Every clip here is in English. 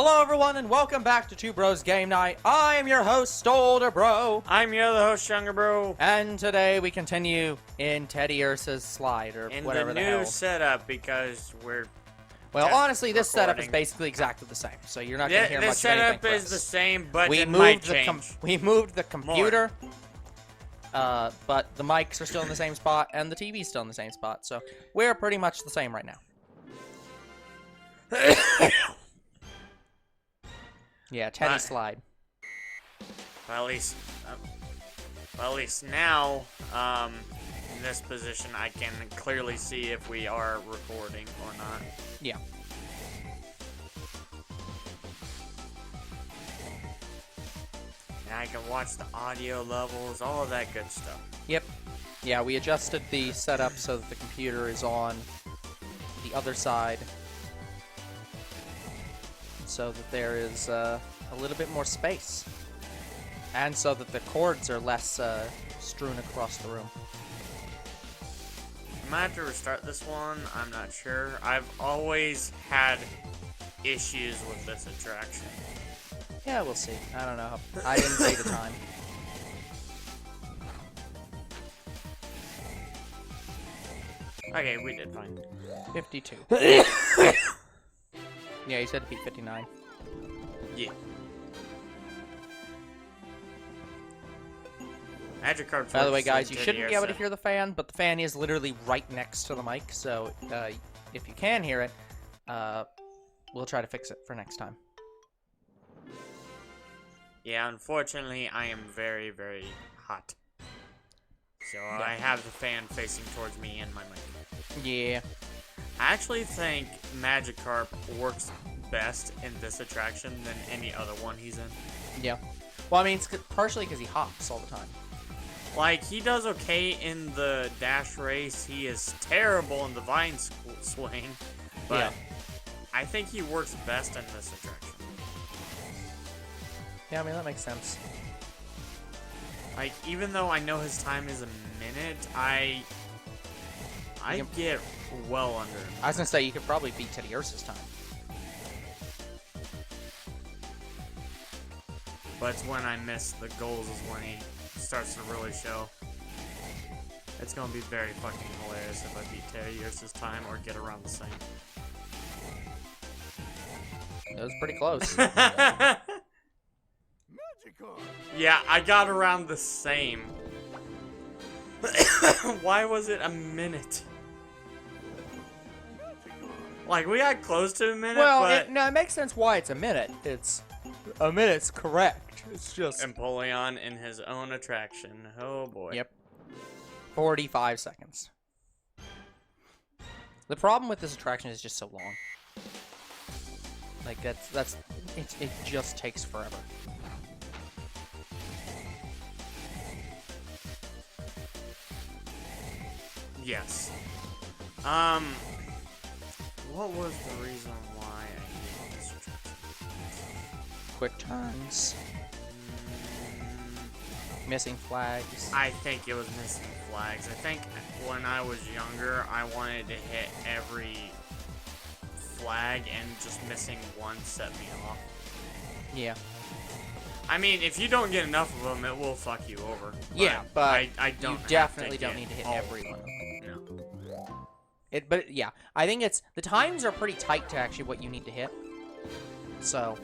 Hello everyone and welcome back to Two Bros Game Night. I am your host, Older Bro. I'm your other host, Younger Bro. And today we continue in Teddy Ursa's slide, or in whatever the hell. new setup, because we're... Well, honestly, this setup is recording. basically exactly the same, so you're not going to hear much This of anything setup from is us. the same, but we it moved might the change. we moved the computer, but the mics are still in the same spot, and the TV's still in the same spot, so we're pretty much the same right now. Yeah, Teddy slide. Well, at least now, in this position, I can clearly see if we are recording or not. Yeah. And I can watch the audio levels, all of that good stuff. Yep. Yeah, we adjusted the setup so that the computer is on the other side, so that there is a little bit more space, and so that the cords are less strewn across the room. I might have to restart this one, I'm not sure. I've always had issues with this attraction. Yeah, we'll see. I don't know. I didn't say the time. Okay, we did fine. 52. Yeah, you said to beat 59. Yeah. Magikarp. By the way, guys, you shouldn't be able to hear the fan, but the fan is literally right next to the mic, so if you can hear it, we'll try to fix it for next time. Yeah, unfortunately, I am very, very hot. So I have the fan facing towards me and my mic. Yeah. I actually think Magikarp works best in this attraction than any other one he's in. Yeah. Well, I mean, it's partially because he hops all the time. Like, he does okay in the dash race. He is terrible in the vine swing. But Yeah. I think he works best in this attraction. Yeah, I mean, that makes sense. Like, even though I know his time is a minute, I get well under him. I was gonna say, you could probably beat Teddy Ursa's time. But it's when I miss the goals is when he starts to really show. It's gonna be very fucking hilarious if I beat Teddy Ursa's time or get around the same. It was pretty close. Yeah, I got around the same. Why was it a minute? Like, we got close to a minute, Well, but... it makes sense why it's a minute. A minute's correct. It's just... Empoleon in his own attraction. Oh, boy. Yep. 45 seconds. The problem with this attraction is just so long. Like, it just takes forever. Yes. What was the reason why I hated this attraction? Quick turns. Missing flags. I think it was missing flags. I think when I was younger, I wanted to hit every flag, and just missing one set me off. Yeah. I mean, if you don't get enough of them, it will fuck you over. Yeah, but I don't. you definitely don't get need to hit all of every them. one of them. No. But yeah, I think the times are pretty tight to actually what you need to hit. So,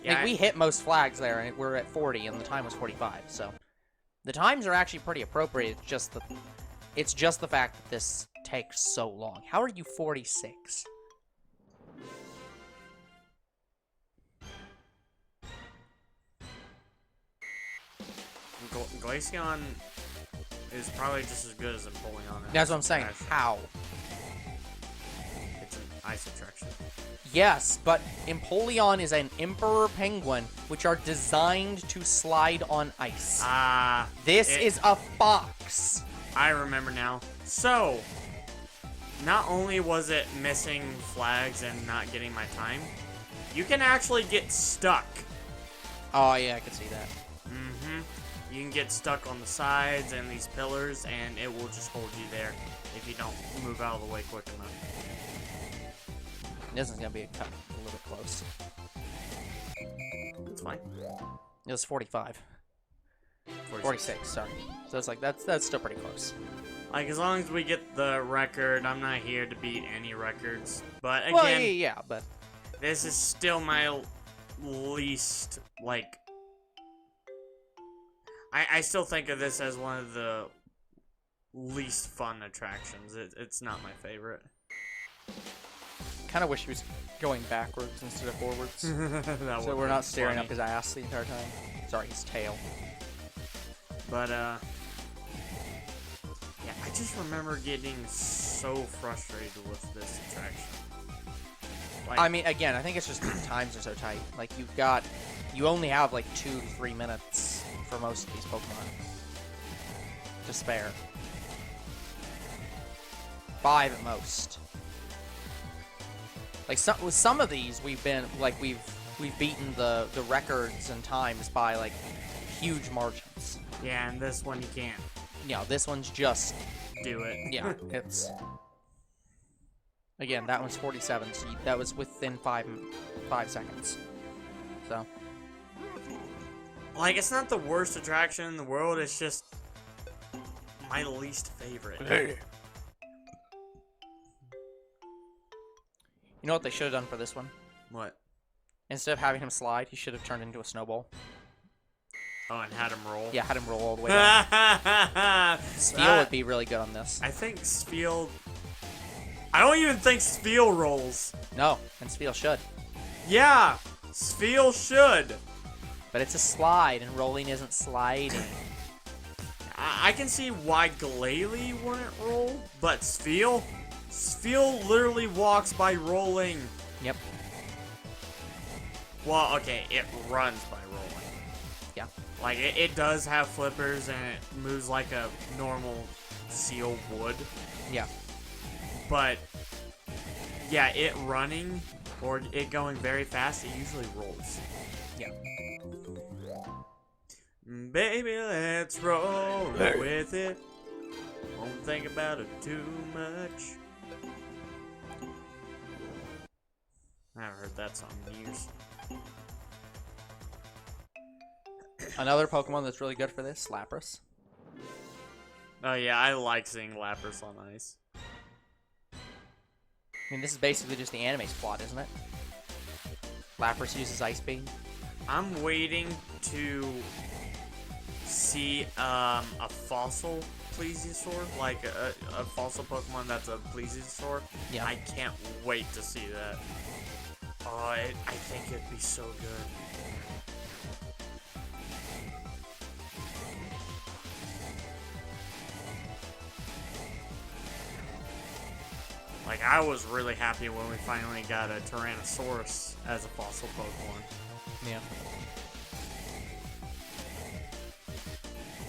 Yeah, like, we hit most flags there, and we're at 40, and the time was 45. So, the times are actually pretty appropriate. It's just the fact that this takes so long. How are you 46? Glaceon is probably just as good as Empoleon. That's what I'm saying. How? It's an ice attraction. Yes, but Empoleon is an Emperor Penguin, which are designed to slide on ice. This is a fox. I remember now. So, not only was it missing flags and not getting my time, you can actually get stuck. Oh, yeah, I can see that. Mm-hmm. You can get stuck on the sides and these pillars, and it will just hold you there if you don't move out of the way quick enough. This is going to be a little bit close. That's fine. It was 45. 46. 46, sorry. So it's like, that's still pretty close. Like, as long as we get the record, I'm not here to beat any records. But again, Well, yeah, but this is still my least, like... I still think of this as one of the least fun attractions. It's not my favorite. kind of wish he was going backwards instead of forwards. So we're not staring up his ass the entire time. Sorry, his tail. But, yeah, I just remember getting so frustrated with this attraction. Like, I mean, again, I think it's just the times are so tight. Like, you only have like 2 to 3 minutes for most of these Pokemon to spare. 5 at most. Like, with some of these, we've beaten the records and times by like huge margins. yeah, and this one you can't Yeah, this one's just do it. yeah, it's. Again, that one's 47, so that was within 5 seconds. So. Like, it's not the worst attraction in the world, it's just my least favorite. You know what they should have done for this one? What? Instead of having him slide, he should have turned into a snowball. Oh, and had him roll? Yeah, had him roll all the way down. Spheal would be really good on this. I think Spheal... I don't even think Spheal rolls. No, and Spheal should. Yeah, Spheal should. But it's a slide, and rolling isn't sliding. I can see why Glalie wouldn't roll, but Spheal literally walks by rolling. Yep. Well, okay, it runs by rolling. Yeah. Like, it does have flippers, and it moves like a normal seal would. Yeah. But, yeah, it running, or it going very fast, it usually rolls. Yeah. Baby, let's roll with it. Won't think about it too much. I haven't heard that song in years. Another Pokemon that's really good for this, Lapras. Oh yeah, I like seeing Lapras on ice. I mean, this is basically just the anime's plot, isn't it? Lapras uses Ice Beam. I'm waiting to see a fossil Plesiosaur, like a fossil Pokemon that's a Plesiosaur. Yeah. I can't wait to see that. Oh, I think it'd be so good. Like, I was really happy when we finally got a Tyrannosaurus as a fossil Pokemon. Yeah.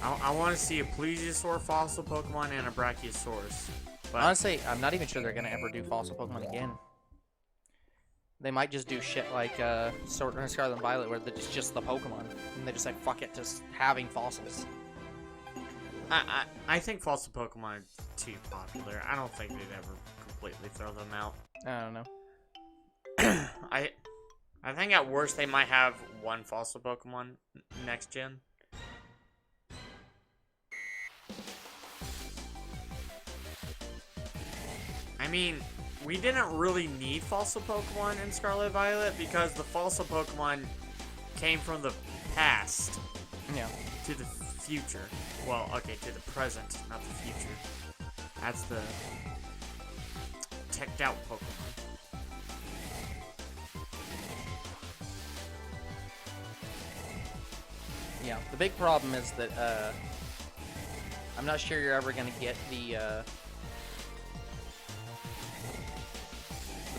I want to see a Plesiosaur fossil Pokemon and a Brachiosaurus. But Honestly, I'm not even sure they're gonna ever do fossil Pokemon again. They might just do shit like Scarlet and Violet, where it's just the Pokemon, and they just like fuck it, just having fossils. I think fossil Pokemon are too popular. I don't think they'd ever completely throw them out. I don't know. I think at worst they might have one fossil Pokemon next gen. I mean, we didn't really need fossil Pokemon in Scarlet Violet because the fossil Pokemon came from the past Yeah. to the future. Well, okay, to the present, not the future. That's the teched out Pokemon. Yeah. The big problem is that I'm not sure you're ever gonna get the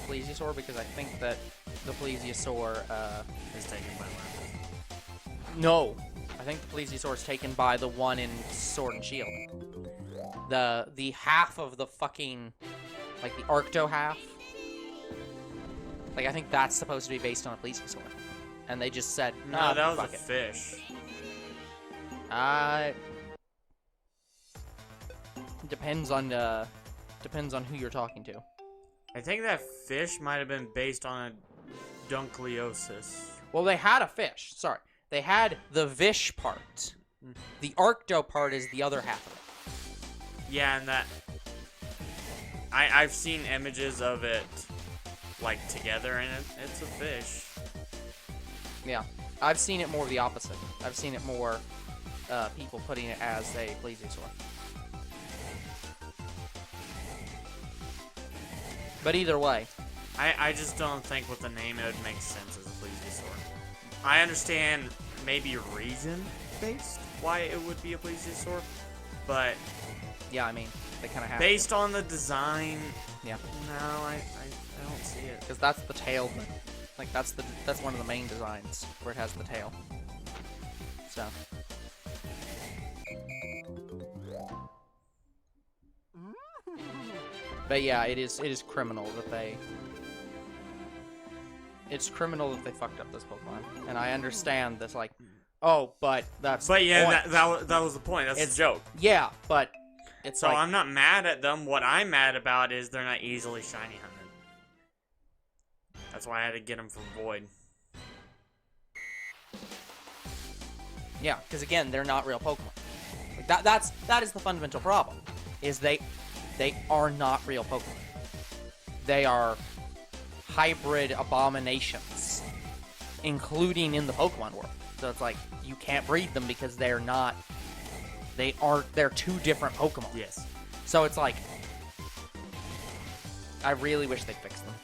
Plesiosaur, because I think that the Plesiosaur Is taken by Lapras. no, I think the Plesiosaur is taken by the one in Sword and Shield. The half of the fucking, like the Arcto half. Like, I think that's supposed to be based on a Plesiosaur, and they just said No, "Nah, that was a fuck it." fish. Depends on who you're talking to. I think that fish might have been based on a Dunkleosis. Well, they had a fish. Sorry. They had the Vish part. The Arcto part is the other half of it. Yeah, and that... I've seen images of it, like, together, and it's a fish. Yeah. I've seen it more the opposite. I've seen it more people putting it as a plesiosaur. But either way. I just don't think with the name it would make sense as a plesiosaur. I understand maybe reason-based why it would be a plesiosaur, but... Yeah, I mean, they kind of have based on the design... Yeah. No, I don't see it. Because that's the tail. Like, that's one of the main designs, where it has the tail. So... But yeah, it is criminal that they... It's criminal that they fucked up this Pokemon. And I understand this, like, oh, but that's But yeah, point. that was the point. That's the joke. Yeah, but it's so like... I'm not mad at them. What I'm mad about is they're not easily shiny hunted. That's why I had to get them from Void. Yeah, because again, they're not real Pokemon. Like that is the fundamental problem. Is they are not real Pokemon. They are hybrid abominations, including in the Pokemon world. So it's like you can't breed them because they're two different Pokemon. Yes. So it's like I really wish they fixed them.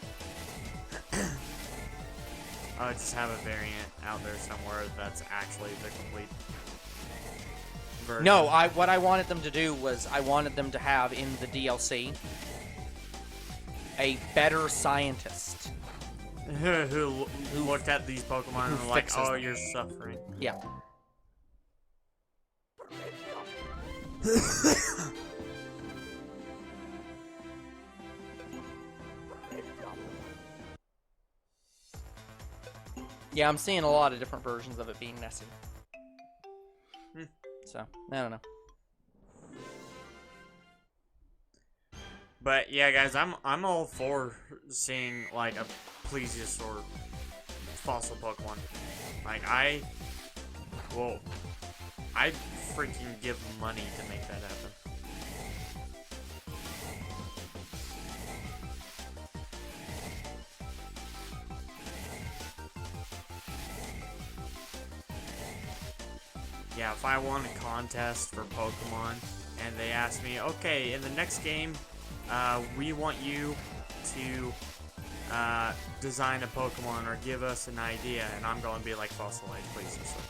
I would just have a variant out there somewhere that's actually the complete version. No, what I wanted them to do was I wanted them to have in the DLC a better scientist who looked at these Pokemon and were like, oh, them. you're suffering. Yeah. Yeah, I'm seeing a lot of different versions of it being nested. So, I don't know. But yeah, guys, I'm all for seeing like a plesiosaur fossil Pokemon. Like I'd freaking give money to make that happen. Yeah, if I won a contest for Pokemon and they asked me, okay, in the next game, we want you to design a Pokemon or give us an idea, and I'm going to be like Fossilized Plesiosaur.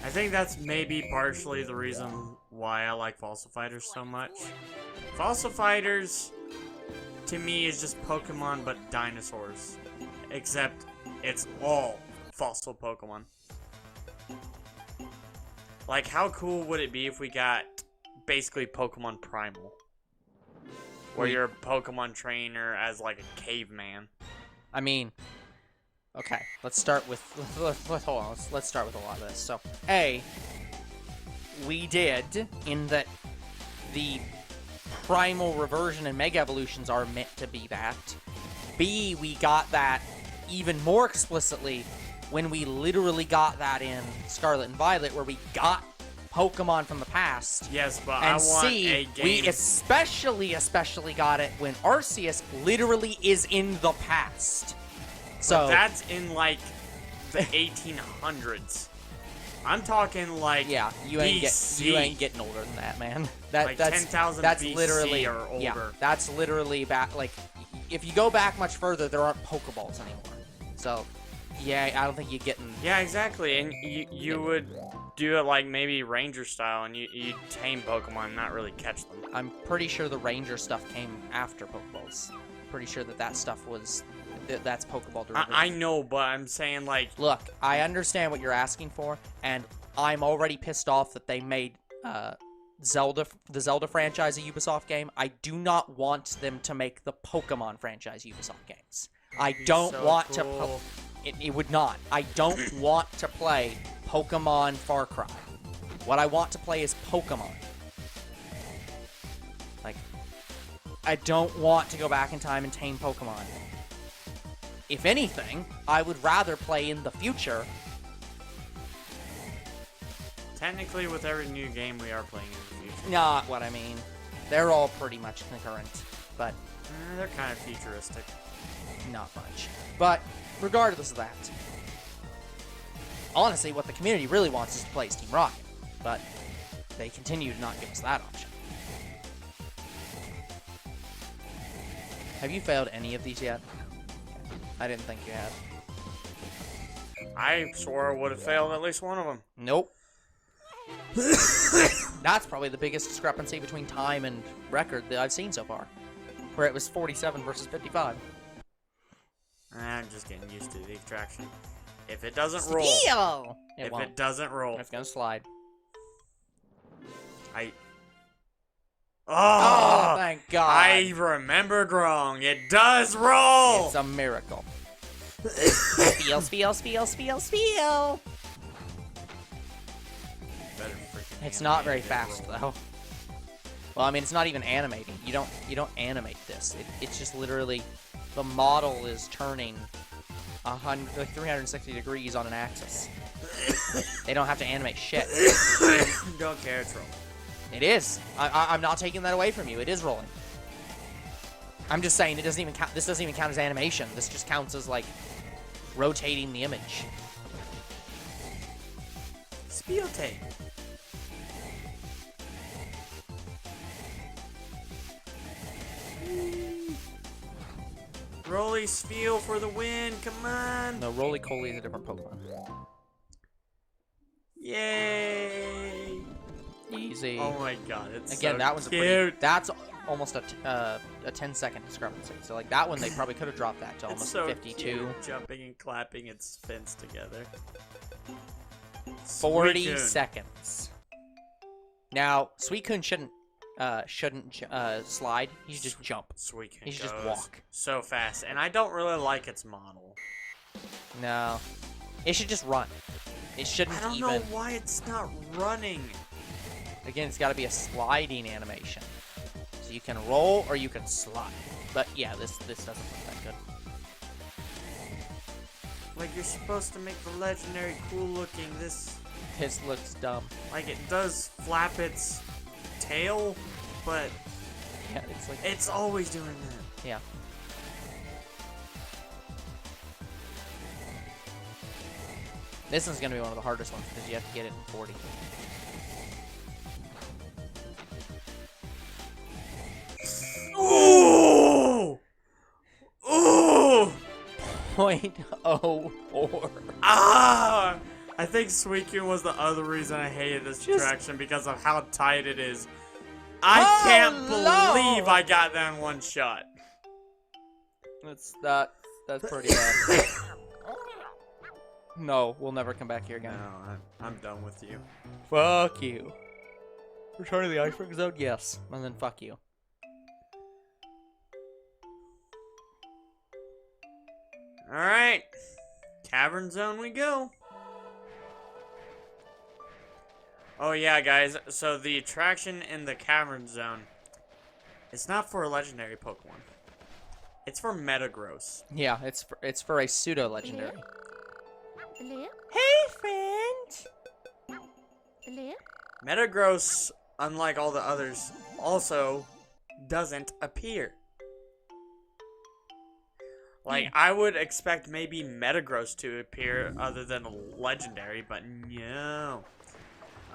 I think that's maybe partially the reason why I like Fossil Fighters so much. Fossil Fighters, to me, is just Pokemon but dinosaurs. Except it's all fossil Pokemon. Like, how cool would it be if we got basically Pokemon Primal? Where you're a Pokemon trainer as like a caveman. I mean, okay, let's start with hold on. Let's start with a lot of this. So, A, we did in that the primal reversion and mega evolutions are meant to be that. B, we got that even more explicitly when we literally got that in Scarlet and Violet, where we got Pokemon from the past. Yes, but and I want C, a game. we especially got it when Arceus literally is in the past. So but that's in like the 1800s. I'm talking like yeah, you ain't getting older than that, man. Like that's 10,000 that's BC literally or older. Yeah, that's literally back. Like, if you go back much further, there aren't Pokeballs anymore. So, yeah, I don't think you're getting. Yeah, exactly. And you would do it like maybe Ranger style, and you tame Pokemon, not really catch them. I'm pretty sure the Ranger stuff came after Pokeballs. Pretty sure that stuff was. That's Pokeball derivative. I know, but I'm saying like. Look, I understand what you're asking for, and I'm already pissed off that they made the Zelda franchise a Ubisoft game. I do not want them to make the Pokemon franchise Ubisoft games. I don't want to. It would not. I don't want to play Pokemon Far Cry. What I want to play is Pokemon. Like, I don't want to go back in time and tame Pokemon. If anything, I would rather play in the future. Technically, with every new game, we are playing in the future. Not what I mean. They're all pretty much concurrent, but They're kind of futuristic. not much. But regardless of that, honestly, what the community really wants is to play as Team Rocket, but they continue to not give us that option. Have you failed any of these yet? I didn't think you had. I swore I would have failed at least one of them. Nope. That's probably the biggest discrepancy between time and record that I've seen so far, where it was 47 versus 55. I'm just getting used to the attraction. If it doesn't roll, Spheal! if it doesn't roll, It's gonna slide. Oh, thank God. I remembered wrong. It does roll. It's a miracle. Spheal, Spheal, Spheal, Spheal, Spheal! Better freaking It's not very animate it fast roll. though. Well, I mean, it's not even animating. You don't animate this. It's just literally the model is turning 360 degrees on an axis. They don't have to animate shit. Don't care, it's rolling. It is. I'm not taking that away from you. It is rolling. I'm just saying it doesn't even count. This doesn't even count as animation. This just counts as like rotating the image. Spheal tape. Rolly Spheal for the win. Come on. No, Roly-Coly is a different Pokemon. Yay. Easy. Oh my god, it's Again, so that was cute. a pretty. That's almost a 10-second discrepancy. So like that one, they probably could have dropped that to It's almost so 52. cute, jumping and clapping its fins together. 40 Suicune. seconds. Now, Suicune shouldn't slide. He should just jump. Suicune He should just goes walk. so fast, and I don't really like its model. No, it should just run. It shouldn't I don't even. know why it's not running. Again, it's got to be a sliding animation. So you can roll or you can slide. But yeah, this doesn't look that good. Like, you're supposed to make the legendary cool looking. This Looks dumb. like, it does flap its tail, but Yeah, it's like it's always doing that. yeah. This one's gonna be one of the hardest ones because you have to get it in 40. Ooh! Ooh! 0.04. Ah! I think Suicune was the other reason I hated this attraction because of how tight it is. I can't believe I got that in one shot. That's pretty bad. No, we'll never come back here No, again. I'm done with you. Fuck you. Return to the Ice Ring Zone? Yes. And then fuck you. Alright. Cavern Zone we go. Oh yeah, guys. So the attraction in the Cavern Zone, it's not for a legendary Pokemon. It's for Metagross. Yeah, it's for a pseudo legendary. Hey, friend. Metagross, unlike all the others, also doesn't appear. Like, I would expect maybe Metagross to appear other than a legendary, but no.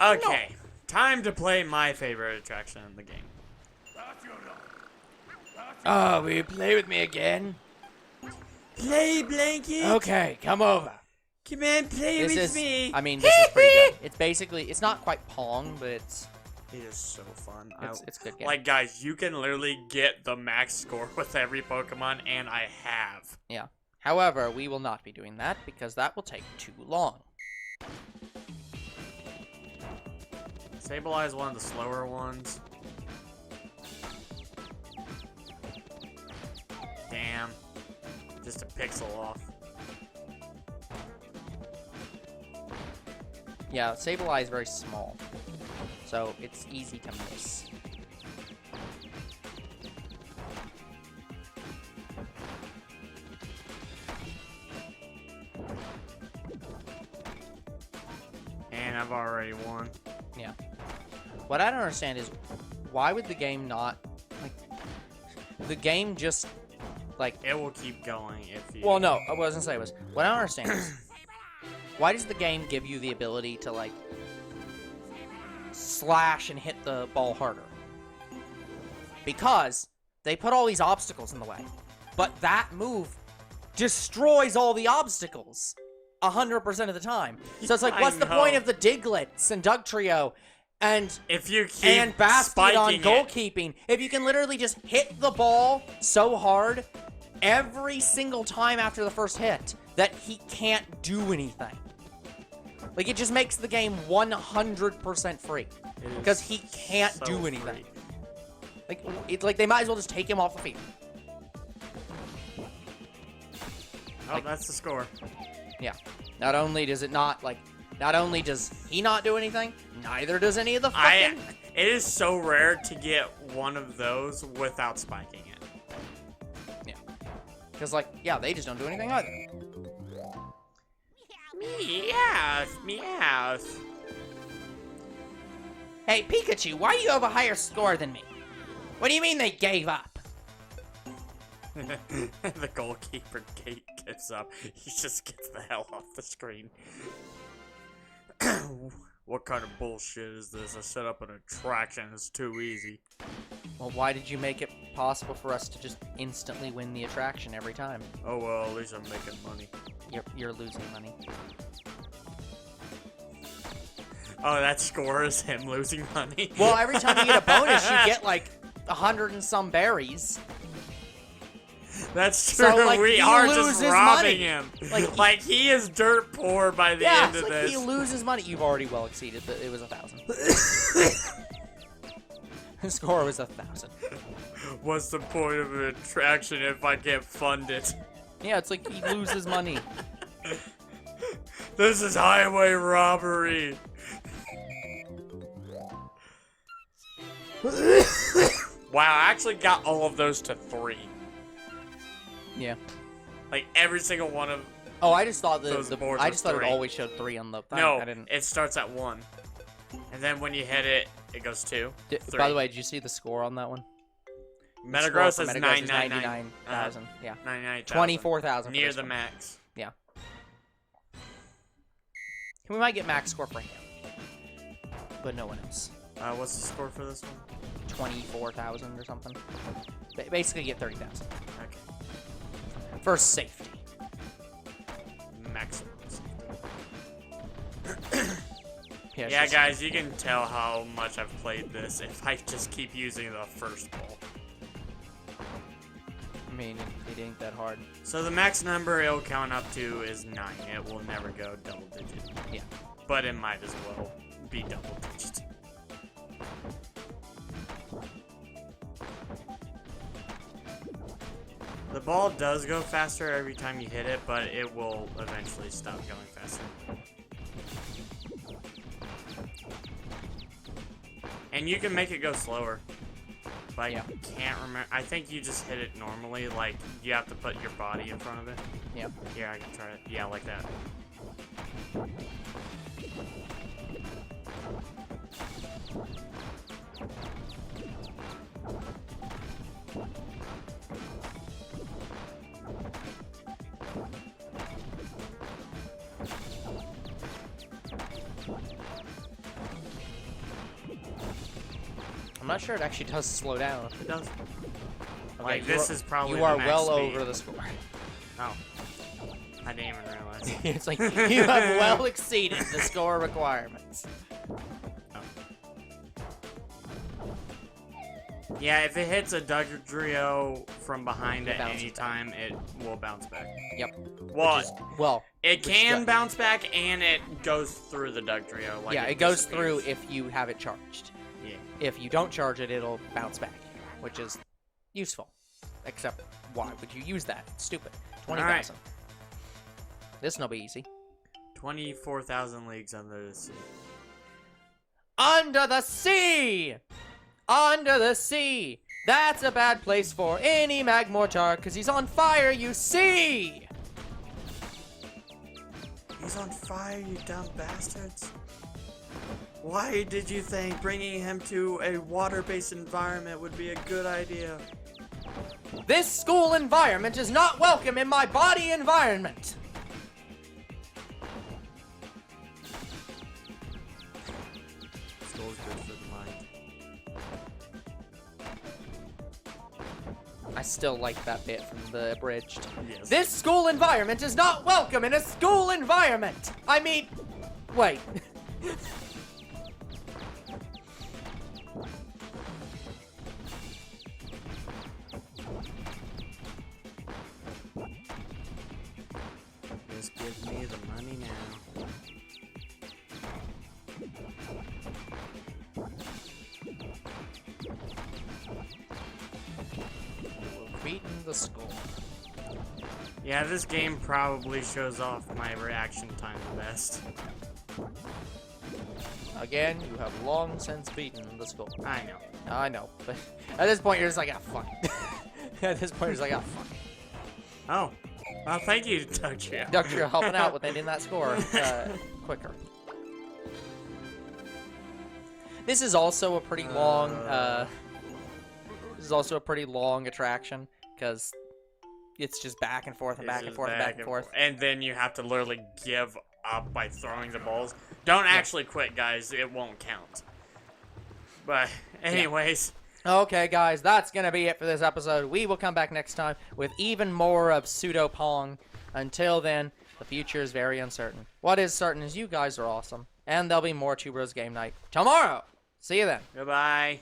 Okay, time to play my favorite attraction in the game. Oh, will you play with me again? Play, Blanket! Okay, come over. Come on, play with me! I mean, this is pretty good. It's basically, it's not quite Pong, but it's It is so fun. it's good game. Like, guys, you can literally get the max score with every Pokemon, and I have. Yeah. However, we will not be doing that because that will take too long. Sableye is one of the slower ones. Damn. Just a pixel off. Yeah, Sableye is very small, so it's easy to miss. mean, I've already won. Yeah. What I don't understand is, why would the game not, like, the game just, like... It will keep going if you... Well, no, I wasn't saying was, what I don't understand is, why does the game give you the ability to, like, slash and hit the ball harder? Because they put all these obstacles in the way. But that move destroys all the obstacles 100% of the time. So it's like, what's the point of the Diglets and Dugtrio and if you keep and Bastion on spiking goalkeeping if you can literally just hit the ball so hard every single time after the first hit that he can't do anything? Like, it just makes the game 100% free because he can't so do anything. free. Like, it's like they might as well just take him off the field. Oh, Like, that's the score. yeah. Not only does he not do anything, neither does any of the fucking... It is so rare to get one of those without spiking it. Yeah. Because, like, yeah, they just don't do anything either. Meowth, meowth. Hey, Pikachu, why do you have a higher score than me? What do you mean they gave up? The goalkeeper gives up. He just gets the hell off the screen. What kind of bullshit is this? I set up an attraction. It's too easy. Well, why did you make it possible for us to just instantly win the attraction every time? Oh well, at least I'm making money. You're losing money. Oh, that score is him losing money? Well, every time you get a bonus, you get like 100 and some berries. That's true. So, like, we he are just loses robbing money. him. Like, He is dirt poor by the yeah, end it's of like this. he loses money. You've already well exceeded. It was 1,000. The score was 1,000. What's the point of an attraction if I can't fund it? Yeah, it's like he loses money. This is highway robbery. Wow, I actually got all of those to 3. Yeah. Like every single one of Oh, I just thought those boards I was just thought 3. it always showed 3 on the thing. No, I didn't. it starts at 1. And then when you hit it, it goes 2. 3. By the way, did you see the score on that one? Metagross is Metagross is 99,000. Yeah. 99,000. 24,000. Near the max. Yeah. We might get max score for him, but no one else. What's the score for this one? 24,000 or something. Basically, get 30,000 Okay. for safety. Maximum. Yeah, Yeah, guys, you can tell how much I've played this if I just keep using the first ball. I mean, it ain't that hard. So the max number it'll count up to is 9. It will never go double digit. Yeah. But it might as well be double digit. The ball does go faster every time you hit it, but it will eventually stop going faster. And you can make it go slower. But I can't remember. I think you just hit it normally. Like, you have to put your body in front of it. Yeah. Here, I can try it. Yeah, like that. I'm not sure it actually does slow down. It does. Okay, Like, this is probably you are the max well speed. over the score. Oh. I didn't even realize. It's like you have well exceeded the score requirements. Yeah, if it hits a Dugtrio from behind It at bounces any time, it will bounce back. Yep. Well, it which can does- bounce back, and it goes through the Dugtrio. Like yeah, it goes disappears. through if you have it charged. Yeah. If you don't charge it, it'll bounce back, which is useful. Except, why would you use that? It's stupid. 20,000. This will be easy. 24,000 leagues under the sea. Under the sea! Under the sea! That's a bad place for any Magmortar, because he's on fire, you see! He's on fire, you dumb bastards. Why did you think bringing him to a water-based environment would be a good idea? This school environment is not welcome in my body environment. School's good for the mind. I still like that bit from the abridged. Yes. This school environment is not welcome in a school environment. I mean, wait. Just give me the money now. We've beaten the school. Yeah, this game probably shows off my reaction time the best. Again, you have long since beaten the school. I know. I know, but at this point, you're just like, ah, fuck. At this point, you're just like, ah, fuck. Oh. Well, thank you, Doctor. Doctor, you're helping out with ending that score quicker. This is also a pretty long. This is also a pretty long attraction because it's just back and forth and back and forth and back and forth. And then you have to literally give up by throwing the balls. Don't actually quit, guys. It won't count. But anyways. Okay, guys, that's going to be it for this episode. We will come back next time with even more of Pseudo Pong. Until then, the future is very uncertain. What is certain is you guys are awesome. And there'll be more Two Bros Game Night tomorrow. See you then. Goodbye.